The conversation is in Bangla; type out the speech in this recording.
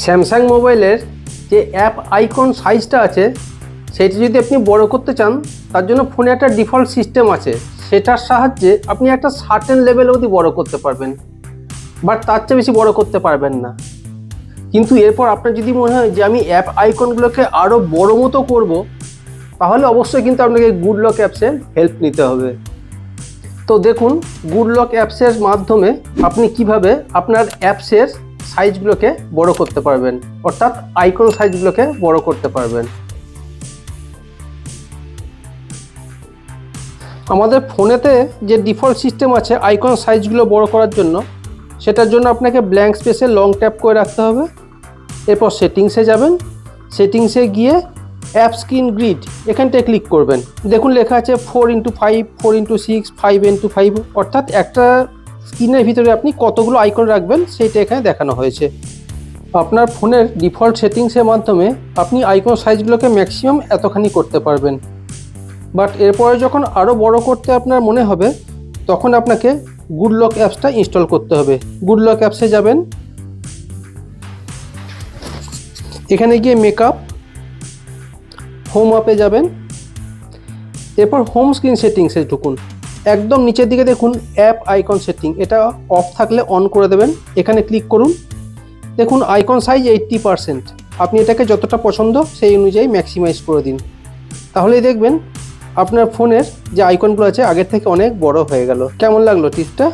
স্যামসাং মোবাইলের যে অ্যাপ আইকন সাইজটা আছে সেটা যদি আপনি বড় করতে চান, তার জন্য ফোনে একটা ডিফল্ট সিস্টেম আছে, সেটার সাহায্যে আপনি একটা সার্টেন লেভেল অবধি বড় করতে পারবেন, বাট তার চেয়ে বেশি বড় করতে পারবেন না। কিন্তু এরপর আপনার যদি মনে হয় যে আমি অ্যাপ আইকনগুলোকে আরও বড় মতো করব, তাহলে অবশ্যই কিন্তু আপনাকে গুড লক অ্যাপসের হেল্প নিতে হবে। তো দেখুন গুড লক অ্যাপসের মাধ্যমে আপনি কিভাবে আপনার অ্যাপসের সাইজগুলোকে বড় করতে পারবেন, অর্থাৎ আইকন সাইজগুলোকে বড় করতে পারবেন। আমাদের ফোনেতে যে ডিফল্ট সিস্টেম আছে আইকন সাইজগুলো বড় করার জন্য, সেটার জন্য আপনাকে ব্ল্যাঙ্ক স্পেসে লং ট্যাপ করে রাখতে হবে। এরপর সেটিংসে যাবেন, সেটিংসে গিয়ে অ্যাপ স্ক্রিন গ্রিড এখানটায় ক্লিক করবেন। দেখুন লেখা আছে 4x5, 4x6, 5x5, অর্থাৎ একটা স্ক্রিনের ভিতরে আপনি কতগুলো আইকন রাখবেন সেইটা এখানে দেখানো হয়েছে। আপনার ফোনের ডিফল্ট সেটিংসের মাধ্যমে আপনি আইকন সাইজগুলোকে ম্যাক্সিমাম এতখানি করতে পারবেন। বাট এরপরে যখন আরও বড় করতে আপনার মনে হবে, তখন আপনাকে গুড লক অ্যাপসটা ইনস্টল করতে হবে। গুড লক অ্যাপসে যাবেন, এখানে গিয়ে মেকআপ, হোম অ্যাপে যাবেন, এরপর হোম স্ক্রিন সেটিংসে ঢুকুন। একদম নিচের দিকে দেখুন অ্যাপ আইকন সেটিং, এটা অফ থাকলে অন করে দেবেন। এখানে ক্লিক করুন, দেখুন আইকন সাইজ 80%। আপনি এটাকে যতটা পছন্দ সেই অনুযায়ী ম্যাক্সিমাইজ করে দিন, তাহলেই দেখবেন আপনার ফোনের যে আইকনগুলো আছে আগের থেকে অনেক বড় হয়ে গেল। কেমন লাগলো টিপসটা?